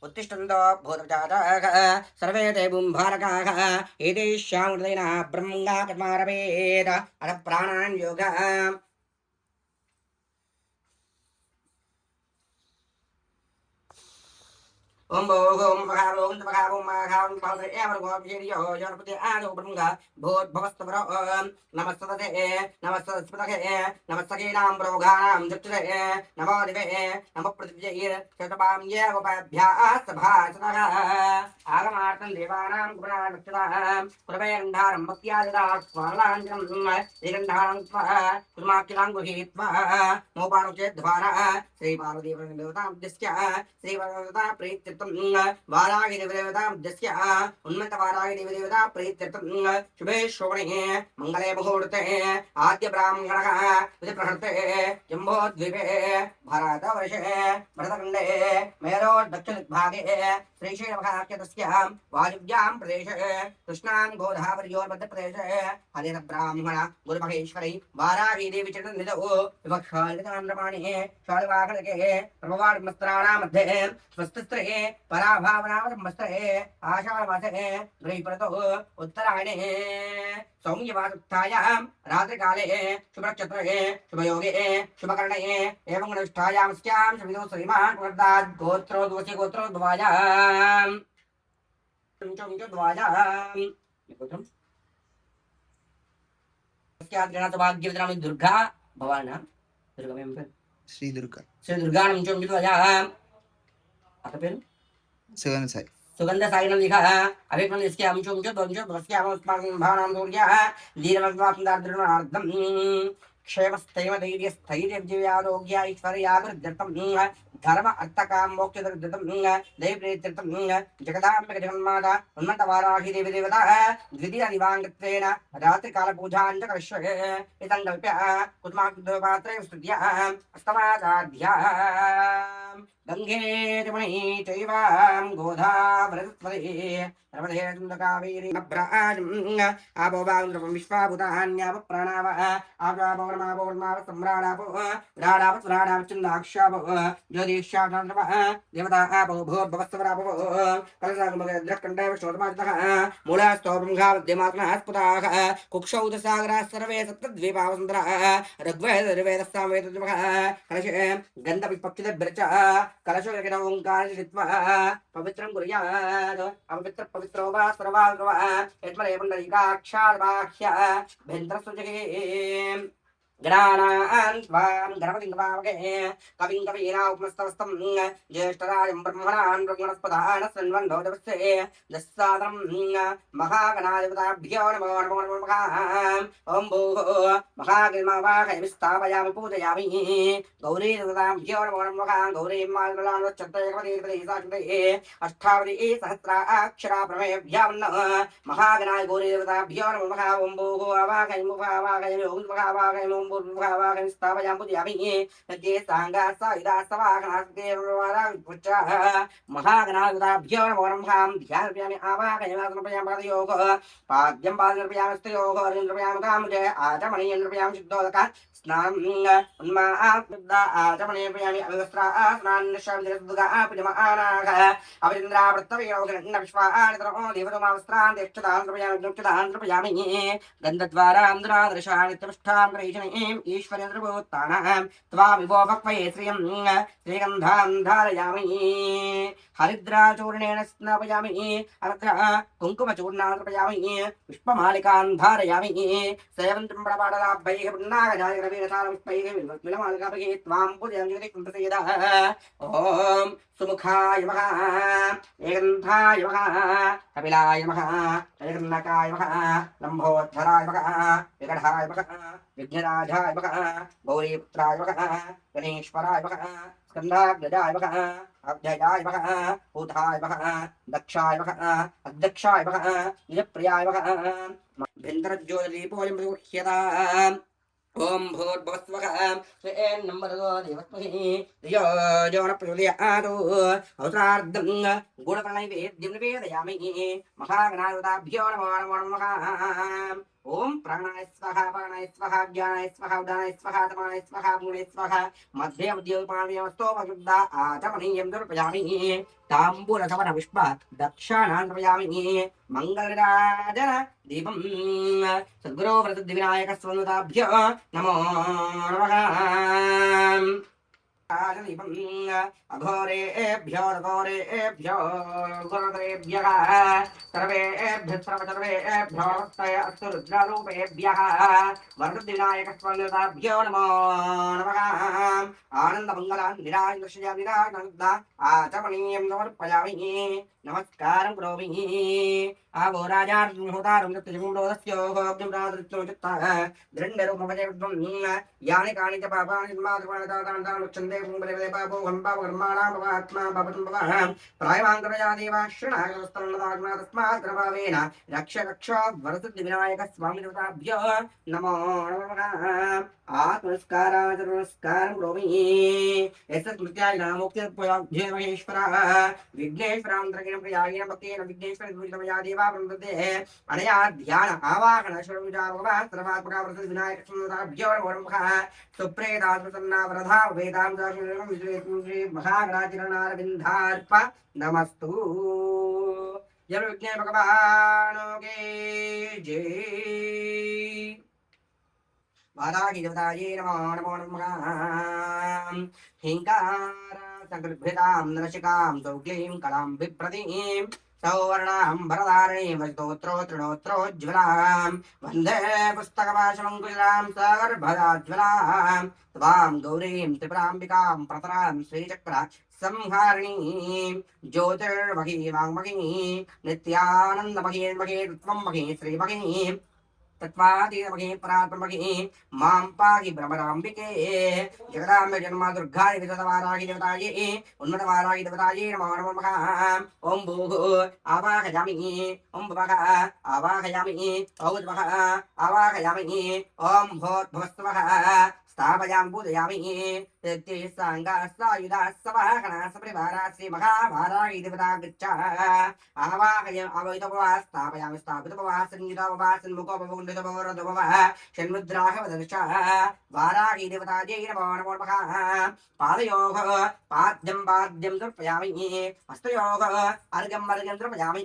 उत्तिष्ठन्तो भूतजाताः सर्वे ते बुम्भारकाः एतेषामुदयेन ब्रह्मङ्गाकर्मारभेद अथ प्राणान् योगः ओम भोम भगावोम भगावोम भगावोम भगावोम एवर गो वीर्यो योरपति आदो ब्रह्मगा भूत भवस्तवर नमस्तते नमस्तस्पतके नमस्तके नाम प्रोगानाम जत्रे नमो दिवे नमो पृथ्वीये शतपाम ये गोपाभ्यासभासनः आगमार्तं देवानां कुमारक्षतां प्रभयन्धारं भक्त्यादिदा स्वालाञ्जनं निगन्धारं कुर्माख्यलां गृहीत्वा मोपानुचेद्वारा श्रीपार्वतीदेवतां दिश्य श्रीपार्वतीदेवता प्रीत्य वाराहि देवदेवता मध्यस्य उन्मत्त वाराहि देवदेवता प्रीत्यर्थं शुभे श्रवणे मंगले मुहूर्ते आद्य ब्राह्मणः विप्रहृते जम्बोद्वीपे भारतवर्षे भरतखण्डे मेरो दक्षिणभागे श्रीशैलमहाख्यतस्यां वायुव्यां प्रदेशे कृष्णां गोदावर्योर्मध्यप्रदेशे हरितब्राह्मण गुरुमहेश्वरी वाराहि देवी चरणनिधौ विवक्षालितान्द्रमाणे शालवाहनके प्रभवाड्मस्त्राणां मध्ये स्वस्तिस्त्रे पराभावनावसंवत्सरे आषाढमासे गृहीपरतो उत्तरायणे सौम्यवासुत्थायां रात्रिकाले शुभनक्षत्रे शुभयोगे शुभकर्णे एवं निष्ठायां स्यां श्रीविदो श्रीमान् पुनर्दात् गोत्रो दोषे गोत्रो द्वायां भाग्यविद्रामि दुर्गा भवान् दुर्गा श्री दुर्गा सुगंध साई सुगंध साइनम लिखा अभिप्राय इसके अंशों के दोनों बस्कियां उस्मान भावनाम दूरिया दीर्घवाप्तार्द्रणार्थम क्षेमस्थैर्य धैर्य स्थैर्य जीव्यारोग्य ऐश्वर्याभिवृद्ध्यर्थम धर्म अर्थ काम मोक्ष दृढम दैवप्रीत्यर्थम जगदांबिका जगन्माता उन्नत वाराहि देवी देवता द्वितीय दिवांगत्वेन रात्रि काल पूजां च करिष्ये इदं कल्प्य कुस्माकपात्रे स्तुत्या अस्तमादाध्या गंगे जमनी चैवां गोधा बृहस्पति नर्मदे कावेरी नभ्राजं आपो वांद्रपं विश्वाभूतान्याप प्राणाव आवापवर्मापवर्माव सम्राडापो विराडाप सुराडाप चन्दाक्षापो ज्योतिषाचन्द्रप देवता आपो भूर्भवस्तवरापो कलशागमद्रकण्डैव श्रोतमाजतः मूलास्तोब्रह्मावद्यमात्मनः स्फुताः कुक्षौदसागराः सर्वे सप्तद्वीपावसुन्दराः ऋग्वेदसामवेदजमः कलशे गन्धपुष्पक्षितभ्यर्च कलशोयकिन ओंकार चित्वा पवित्रं कुर्यात् अपवित्र पवित्रो वा सर्वाल् वा यत्मरे पुण्डरीकाक्षार्वाह्य भेन्द्रसुजगे गणानां त्वां गणपतिं गवावगे कविं कवीना उपमस्तवस्तं ज्येष्ठराजं ब्रह्मणान् ब्रह्मणस्पदान् शृण्वन् भवदवस्ये दस्सादं महागणाधिपताभ्यो नमो नमो नमो नमः ॐ भूः महागणमावाहयामि स्थापयामि पूजयामि गौरीदेवताभ्यो नमो नमः गौरीं माल्मलानोच्चत्तैकपतिर्पतिसाक्षते अष्टावति सहस्राक्षरा प्रमेभ्यां महागणाय गौरीदेवताभ्यो नमो नमः ॐ भूः आवाहयामि आवाहयामि ॐ आवाहयामि पूर्वभावागं स्थापयामि पूजयामि नद्ये सांगासा इदासवाहनास्तेर्वाराविपुच्छः महागणाधिपताभ्यो नमो नमः ध्यानर्पयामि आवाहयामि समर्पयामि पादयोः पाद्यं पादनर्पयामि स्तयोः अर्घ्यमर्पयामि कामजे आचमनीयनर्पयामि शुद्धोदकः स्नानं उन्मादा आचमनीयर्पयामि अविवस्त्रास्नान्नशामिदुर्गा पूजमानाः अविन्द्रावृत्तवीरोगण्डविश्वानितरो देवतमावस्त्रान् दक्षतान्नर्पयामि दक्षतान्नर्पयामि गन्धद्वारां दुरादर्शानि नित्यपुष्टां ग्रहीषणीं ईश्वरेन्द्रभूतानां त्वामिवो भक्वये श्रियं श्रीगन्धां धारयामि हरिद्राचूर्णेन स्नापयामि अनन्तरं कुङ्कुमचूर्णार्पयामि पुष्पमालिकां धारयामि सेवन्तं प्रपाटलाभैः पुण्णागजायरवीरसारपुष्पैः विलमालिकाभिः त्वां पूजयामि जगतिकुन्तसेदः ॐ सुमुखाय नमः एकन्थाय नमः कपिलाय नमः जयकर्णकाय नमः लम्बोद्धराय नमः विकटाय नमः विघ्नराजाय नमः गौरीपुत्राय नमः गणेश्वराय नमः स्कन्धाग्रजाय नमः अभ्ययाय नमः भूताय नमः दक्षाय नमः अध्यक्षाय नमः निजप्रियाय नमः भिन्दरज्योतिदीपोऽयं प्रयुह्यताम् ओम भूर्भुवस्वः श्रेन्नम्बरो देवस्महि धियो यो न प्रचोदयात् अवसरार्धं गुणप्रणैवेद्यं निवेदयामि महागणाधिपताभ्यो नमो नमो नमः ओम प्राणाय स्वाहा पानाय स्वाहा ज्ञानाय स्वाहा उदानाय स्वाहा तमानाय स्वाहा पूर्णे स्वाहा मध्ये मध्योपानयमस्तो भगवद्दा आचमनीयं दर्पयामि ताम्बूलसवन पुष्प दक्षाणां समर्पयामि मङ्गलराजन दीपं सद्गुरो वरदविनायकस्वनुताभ्यो नमो नमः अघोरेभ्यो घोरेभ्यो गुरुदेभ्यः सर्वेभ्यः सर्वसर्वेभ्यो अस्तु रुद्ररूपेभ्यः वरदविनायकस्वन्दताभ्यो नमो नमः आनन्दमङ्गलान् निराजदर्शया निराजनन्दा आचमनीयं समर्पयामि नमस्कारं करोमि आवो राजार्होतारं तत्त्वजमुण्डोदस्योऽग्निप्रादृत्योचित्तः दृण्डरूपमजयविद्वं यानि कानि च पापानि मातृपाणितातान् उच्यन्ते पुंबले पापो घम्पापकर्माणां पवात्मा पापतं पवः प्रायवाङ्करया देवाश्रणागस्तन्नदाग्ना तस्मात् प्रभावेन रक्ष रक्ष वरदविनायक स्वामी देवताभ्यो नमो नमः आत्मनस्काराचरणस्कारं करोमि यस्य स्मृत्याय नामोक्तिर्पयाभ्ये महेश्वरः विघ्नेश्वरान्तरकेण प्रियायेन भक्तेन विघ्नेश्वरपूजितमया देवा प्रवृत्ते अनया ध्यान आवाहन श्रवणविचारोः सर्वात्मका वरदविनायकस्वामिभ्यो नमो नमः सुप्रेतात्मसन्ना वरधा वेदां दर्शनं विश्वे महागणाचरणारविन्दार्प नमस्तु जय विघ्ने भगवान् के जय वाराही देवताये नमो नमो नमः हिंकार संकल्पितां नरसिकां सौक्लीं कलां बिभ्रतीं सौवर्णां भरधारिणीं वस्तोत्रोत्रणोत्रोज्ज्वलां वन्दे पुस्तकपाशमङ्कुशलां सर्वदाज्वलां त्वां गौरीं त्रिपुराम्बिकां प्रतरां श्रीचक्र संहारिणीं ज्योतिर्मही वाङ्मही नित्यानन्दमही मही त्वं मही श्रीमही तत्वादीनमगे परात्मगे मां पाहि भ्रमराम्बिके जगदाम्बे जन्मा दुर्गाय विदतवाराहि देवताये उन्मतवाराहि देवताये नमो नमः ॐ भूः आवाहयामि ॐ भवः आवाहयामि ॐ भवः आवाहयामि ॐ भूर्भुवस्सुवः स्थापयां पूजयामि तेस्साङ्गास्तायुधास्सवाहनासपरिवारास्य महाभाराहि देवता गच्छ आवाहय अवैतपवा स्थापयामि स्थापितपवा संयुतपवा सन्मुखोपकुण्डितपवरदपवा षण्मुद्राः वदर्श वाराहि देवतायै नमो नमो नमः पादयोः पाद्यं पाद्यं तर्पयामि हस्तयोः अर्घ्यम् अर्घ्यं तर्पयामि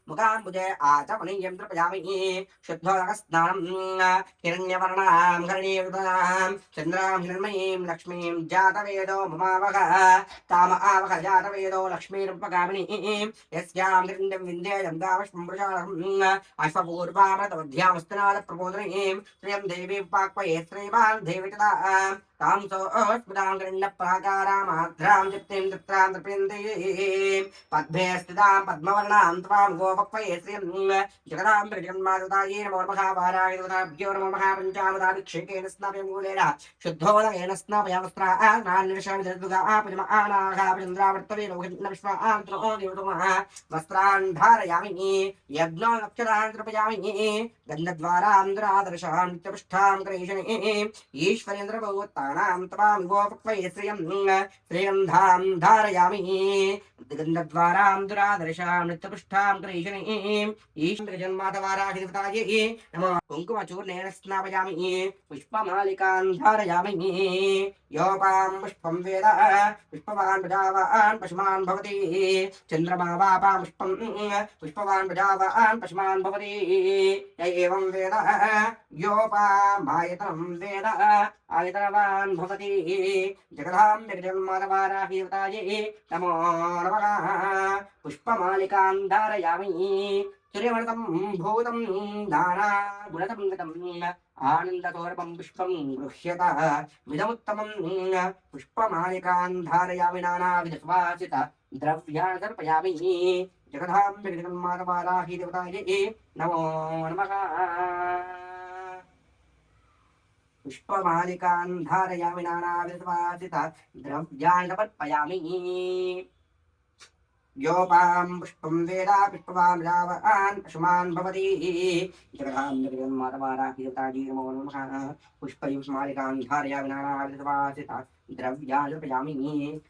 मुखाम्बुजे आचमनीयं तर्पयामि शुद्धोदकस्नानं हिरण्यवर्णां हरिणीयुतां चन्द्रां हिरण्मयीं लक्ष्मीं जातवेदो ममावह ताम आवह जातवेदो लक्ष्मीरूपगामिनीं यस्यां गृण्यं विन्ध्येयं गावष्मं वृषाणम् अश्वपूर्वामृतमध्यामस्तनादप्रबोधिनीं श्रियं देवीं पाक्वये श्रीमान् देवी तदा तां सोऽस्मृतां गृह्ण प्राकारामाध्रां चित्तिं चित्रां तृप्यन्तीं पद्मे स्थितां पद्मवर्णां त्वां गोपक्वये श्रियं जगदां जगन्मातुतायै नमो नमः वाराय देवताभ्यो नमो नमः पञ्चामृताभिषेकेन स्नापयमूलेन शुद्धोदकेन स्नापयामस्त्राणान्निर्षामि जगद्दुर्गाः पञ्चमानाः चन्द्रावर्तवे लोहितन्न विश्वान्तरो देवतमः वस्त्रान् धारयामि यज्ञो नक्षत्रान् तर्पयामि गन्धद्वारां दुरादर्शां नित्यपुष्ठां करेशनीं ईश्वरेन्द्रभूतानां तवां गोपक्वये श्रियं श्रियन्धां धारयामि गन्धद्वारां दुरादर्शां नित्यपुष्ठां करेशनीं ईश्वरजन्मातवाराहि देवतायै नमः कुङ्कुमचूर्णेन स्नापयामि पुष्पमालिकां धारयामि योपां पुष्पं वेद पुष्पवान् प्रजावान् पशुमान् भवति चन्द्रमा वापां पुष्पं पुष्पवान् प्रजावान् पशुमान् भवति य एवं वेद योपामायतनं वेद आयतनवान् भवति जगदाम्बे जगन्मातवाराहि देवतायै नमो नमः पुष्पमालिकां धारयामि सूर्यमणितं भूतं दाना गुणतं गतं आनन्दतोरपं पुष्पं गृह्यत विधमुत्तमं पुष्पमालिकां धारयामि नानाविधसुवासित द्रव्याणि तर्पयामि जगदाम्बे जगन्मातवाराहि देवतायै नमो नमः पुष्पमालिकां धारयामि नानाविधसुवासित द्रव्याणि समर्पयामि व्योपां पुष्पं वेदा पुष्पवान् रावान् पशुमान् भवति जगदां जगन्मातवाराहिताजीर्मो नमः पुष्पयुष्मालिकां धारयामि नानाविधवासिता द्रव्यायुपयामि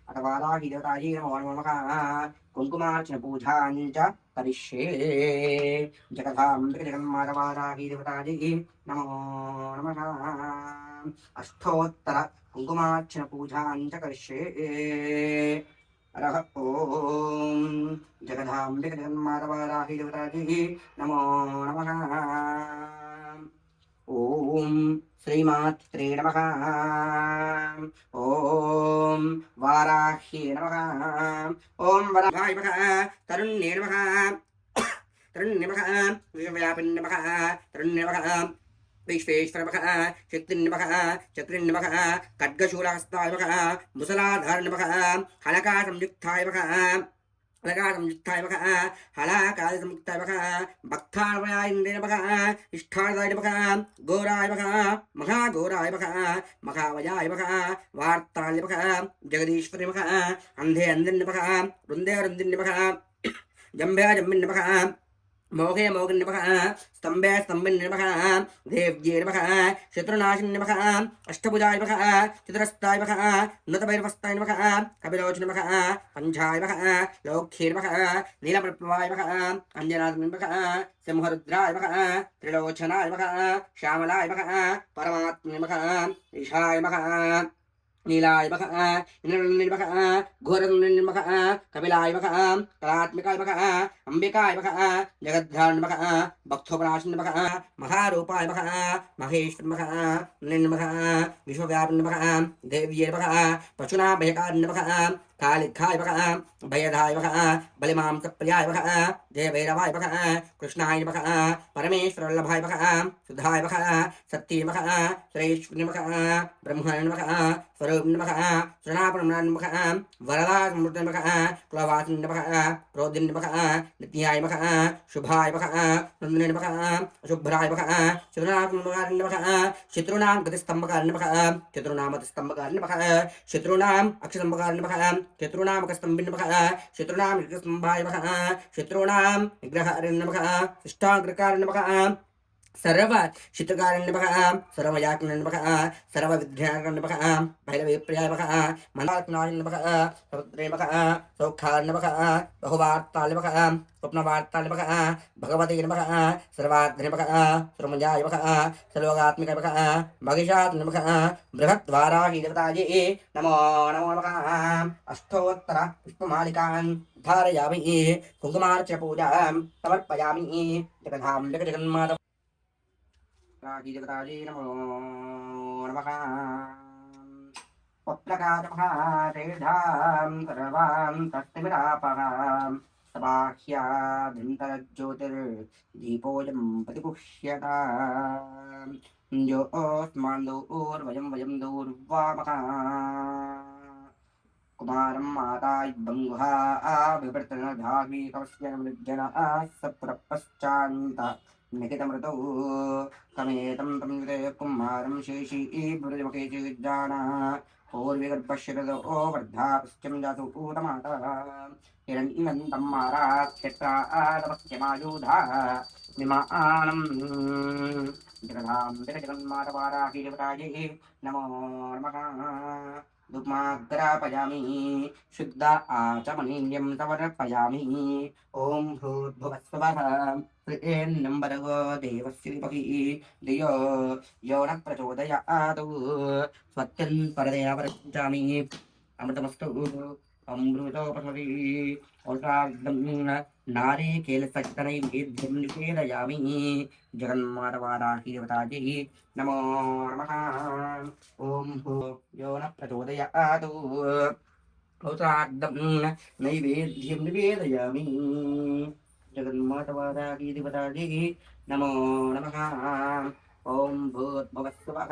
अथवाराहिताजीर्मो नमः कुङ्कुमार्चन पूजां च करिष्ये जगदां जगन्मातवाराहिताजी नमो नमः अष्टोत्तर कुङ्कुमार्चन पूजां च करिष्ये ॐ जगदाम्बिक जगन्मातवाराहि देवताजी नमो नमः ॐ श्रीमात्रे नमः ॐ वाराह्ये नमः ॐ वराहाय नमः तरुण्ये नमः तरुण्ये नमः विश्वव्यापिन्ये नमः तरुण्ये नमः विश्वेश्वर नमः शक्तिर्न नमः चक्रिर्न नमः खड्गशूलहस्ताय नमः मुसलाधार नमः हलकासंयुक्ताय नमः हलकासंयुक्ताय नमः हलाकासंयुक्ताय नमः भक्ताय नमः इष्ठार्थाय नमः घोराय नमः महाघोराय नमः महावयाय नमः वार्ताय नमः जगदीश्वरी नमः अंधे अंधन नमः वृंदे वृंदिन नमः जम्भे जम्बिन नमः मोघे मोघन नमः स्तंभे स्तंभिन नमः देव्ये नमः शत्रुनाशिन नमः अष्टभुजाय नमः चतुरस्ताय नमः नतभैरवस्ताय नमः कपिलोचन नमः पंचाय नमः लोक्ष्ये नमः नीलप्रभवाय नमः अंजनाय नमः सिंहरुद्राय नमः त्रिलोचनाय नमः श्यामलाय नमः परमात्मने नमः ईशाय नमः नीलाय नमः इंद्रनंदने नमः घोरनंदने नमः कपिलाय नमः कलात्मिकाय नमः अंबिकाय नमः जगद्धारण नमः भक्तोपनाशन नमः महारूपाय नमः महेश्वर नमः नमः विश्वव्यापिन नमः देव्ये नमः पशुना भयकार नमः कालिकाय नमः भयधाय नमः बलिमांसप्रियाय नमः जय भैरवाय नमः कृष्णाय नमः परमेश्वरवल्लभाय नमः सुधाय नमः सत्ये नमः सुरेश्वरी नमः ब्रह्मणे नमः स्वरूप नमः शरणापन्न नमः वरदासमृद्ध नमः क्लवासिन नमः क्रोधिन नमः नित्याय नमः शुभाय नमः नंदने नमः अशुभ्राय नमः शत्रुनाम नमः शत्रुनां गतिस्तंभकार नमः शत्रुनाम गतिस्तंभकार नमः शत्रुनां अक्षस्तंभकार नमः शत्रुनाम अक्षस्तंभिन नमः शत्रुनाम विग्रहस्तंभाय नमः शत्रुनां विग्रहहरिण नमः शिष्टाग्रकार नमः सर्व चित्रकारण नमः सर्वयाज्ञ नमः सर्व विद्यारण नमः भैरवीप्रियाय नमः मनात्मनाय नमः समुद्रे नमः सौखाय नमः बहुवार्ताय नमः स्वप्नवार्ताय नमः भगवते नमः सर्वार्थे नमः सर्वमयाय नमः सर्वगात्मिकाय नमः महिषाय नमः बृहद्वाराहि देवतायै नमो नमो नमः अष्टोत्तर पुष्पमालिकान् धारयामि कुङ्कुमार्चन पूजां समर्पयामि जगदाम्बिक जगन्माता देवतायै नमो नमः पत्रकाजमहातेधां सर्वां तस्तिमिरापहां सबाह्याभ्यन्तरज्योतिर्दीपोऽयं प्रतिपुष्यताम् योऽस्मान् दूर्वयं वयं दूर्वामः कुमारं माता बङ्गुहा बिभर्तनधावी कवस्य मृज्जनः सप्रपश्चान्त निखितमृतौ कमेतं तं विदय कुमारं शेषी ब्रजमुखे चिज्जाना पूर्विगर्भश्रदो वर्धापश्चं जातु ऊतमाता हिरण्यन्तं माराक्षेत्रादपश्यमायुधा विमानं जगदां जगन्मातवाराहि देवतायै नमो नमः धूमाग्रापयामि शुद्ध आचमनीयं समर्पयामि ॐ भूर्भुवस्सवः प्रियेन्नम्बरगो देवस्य विपहि धियो यो न प्रचोदयात् स्वत्यं परदेव प्रजामि अमृतमस्तु अमृतोपरि औषार्धं नारीकेलसक्तनैवेद्यं निवेदयामि जगन्मातवाराहि देवतायै नमो नमः ॐ यो न प्रचोदयात् औषार्धं नैवेद्यं निवेदयामि जगन्मातवाराहि देवतायै नमो नमः ॐ भूर्भुवस्सवः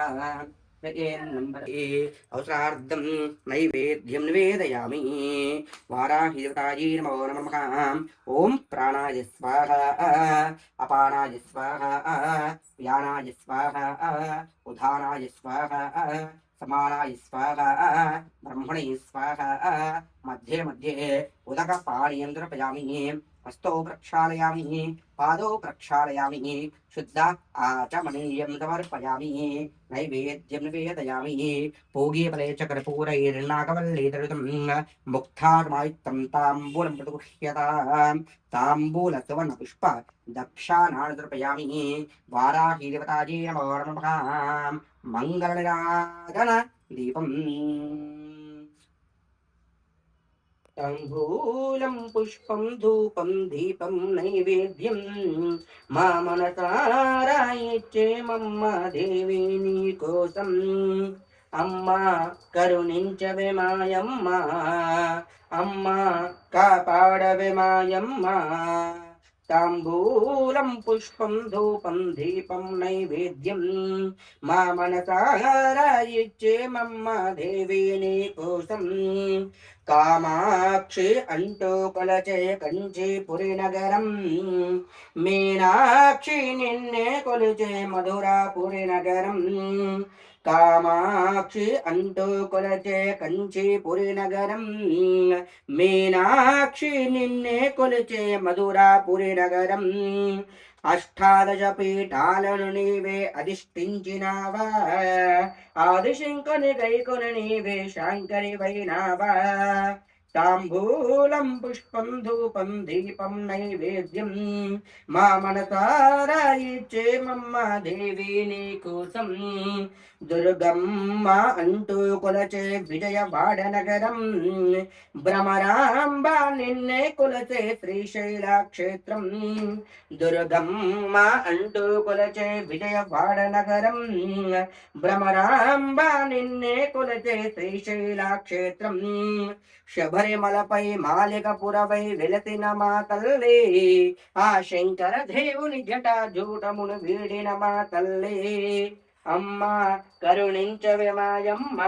औषार्धं नैवेद्यं निवेदयामि वाराहि देवतायै नमो नमः ॐ प्राणाय स्वाहा अपानाय स्वाहा व्यानाय स्वाहा उधानाय स्वाहा समानाय स्वाहा ब्रह्मणे स्वाहा मध्ये मध्ये उदकपाणीयं द्रपयामि हस्तौ प्रक्षालयामि पादौ प्रक्षालयामि शुद्ध आचमनीयं समर्पयामि नैवेद्यं निवेदयामि पूगीफले च कर्पूरैर्नागवल्लीधृतं मुक्तार्मायुक्तं ताम्बूलं प्रतिगृह्यताम् ताम्बूलसुवर्णपुष्प दक्षाणान् द्रपयामि वाराहीदेवतायै नमो नमः मङ्गलनिराजन दीपम् ताम्बूलं पुष्पं धूपं दीपं नैवेद्यं మా మనసారా ఇచ్చే మమ్మ దేవి నీ కోసం అమ్మ కరుణించవే మాయమ్మ అమ్మ కాపాడవే మాయమ్మ తాంబూలం పుష్పం ధూపం దీపం నైవేద్యం మా మనసారా ఇచ్చే మమ్మ దేవి నీ కోసం కామాక్షి అంటూ కొలచే కంచీపురి నగరం మీనాక్షి నిన్నే కొలిచే మధురాపురి నగరం కామాక్షి అంటూ కొలచే కంచీపురి నగరం మీనాక్షి నిన్నే కొలిచే మధురాపురి నగరం అష్టాదశ పీఠాలను నీవే అధిష్ఠించినావా ఆదిశంకని గైకొని నీవే శాంకరి వైనావా తాంబూలం పుష్పం ధూపం దీపం నైవేద్యం మా మనసారా ఇచ్చే మమ్మ దేవి నీ కోసం దుర్గమ్మ అంటూ కొలచే విజయవాడ నగరం భ్రమరాంబ నిన్నే కొలచే శ్రీశైల క్షేత్రం దుర్గమ్మ అంటూ కొలచే విజయవాడ నగరం భ్రమరాంబ నిన్నే కొలచే శ్రీశైల క్షేత్రం శబరిమలపై మాలికపురవై వెలసిన మా తల్లి ఆ శంకర దేవుని జట జూటమును వీడిన మా తల్లి అమ్మ కరుణించవే మాయమ్మ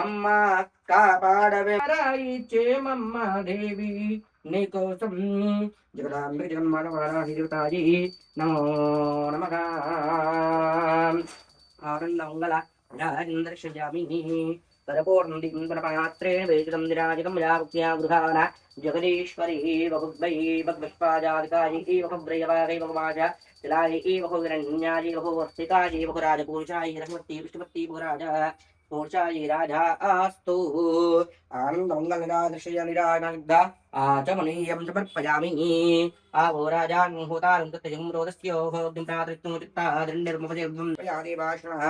అమ్మ కాపాడవే ఇచ్చేమమ్మ దేవి నీకోసం జగదాంబ జగన్మానవారాహి దేవతాయి నమో నమః ఆనందమంగళ దర్శయామి తరపూర్ణపాత్రేణ వేదికం నిరాజకం యావత్యా గృహాన జగదీశ్వరి బహుద్వై భగవత్పాదాదికాయై బహువ్రయవాగై బహువాచ తిలాయై బహువిరణ్యాయై బహువర్తికాయై బహురాజపూరుషాయై రఘువత్తి విష్ణువత్తి బహురాజ పూర్షాయై రాజా ఆస్తు ఆనందమంగళనిరాదర్శయ నిరాజనగ్ధ ఆచమనీయం సమర్పయామి आवो राजान् मुहूतारं तत्यजं रोदस्योः अग्निं प्रातरित्तमुचित्तादृण्यर्मुपजं प्रयादेवाश्रमः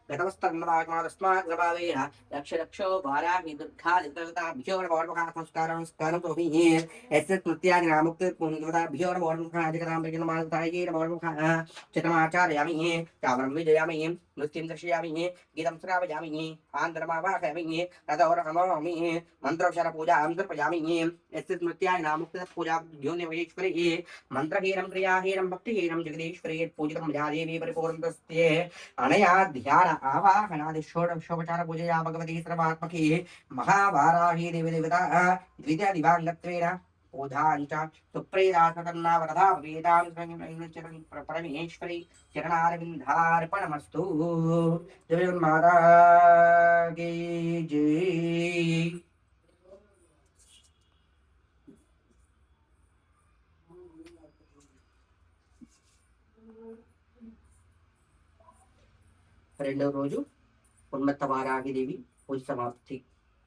गतवस्तन्मदात्मादस्मात् प्रभावेन लक्षो वाराहि दुर्गादितवताभ्यो नमोर्मः संस्कारं तोहि यस्य स्मृत्यादि नामुक्तपुण्यवताभ्यो नमोर्मः अधिकतां प्रजनमानतायै नमोर्मः चित्रमाचारयामि चावरं विजयामि नृत्यं दर्शयामि गीतं श्रावयामि आन्दरमावाहयामि तदोरहमोमि मन्त्रोच्चारपूजां तर्पयामि यस्य स्मृत्यादि नामुक्तपूजाभ्यो निवेश्वरी मंत्रहीनं क्रियाहीनं भक्तिहीनं जगदीश्वरी पूजितं मयादेवी परिपूर्णतस्ते अनया ध्यान आवाहनादि षोडशोपचार पूजया भगवती सर्वात्मकी महावाराही देवी देवता द्वितीय दिवांगत्वेन पूजाञ्च सुप्रीदासतन्नावरधा वेदां परमेश्वरी चरणारविन्दार्पणमस्तु जगन्माता की जय। రెండవ రోజు ఉన్నత వారాహిదేవి పూజ సమాప్తి.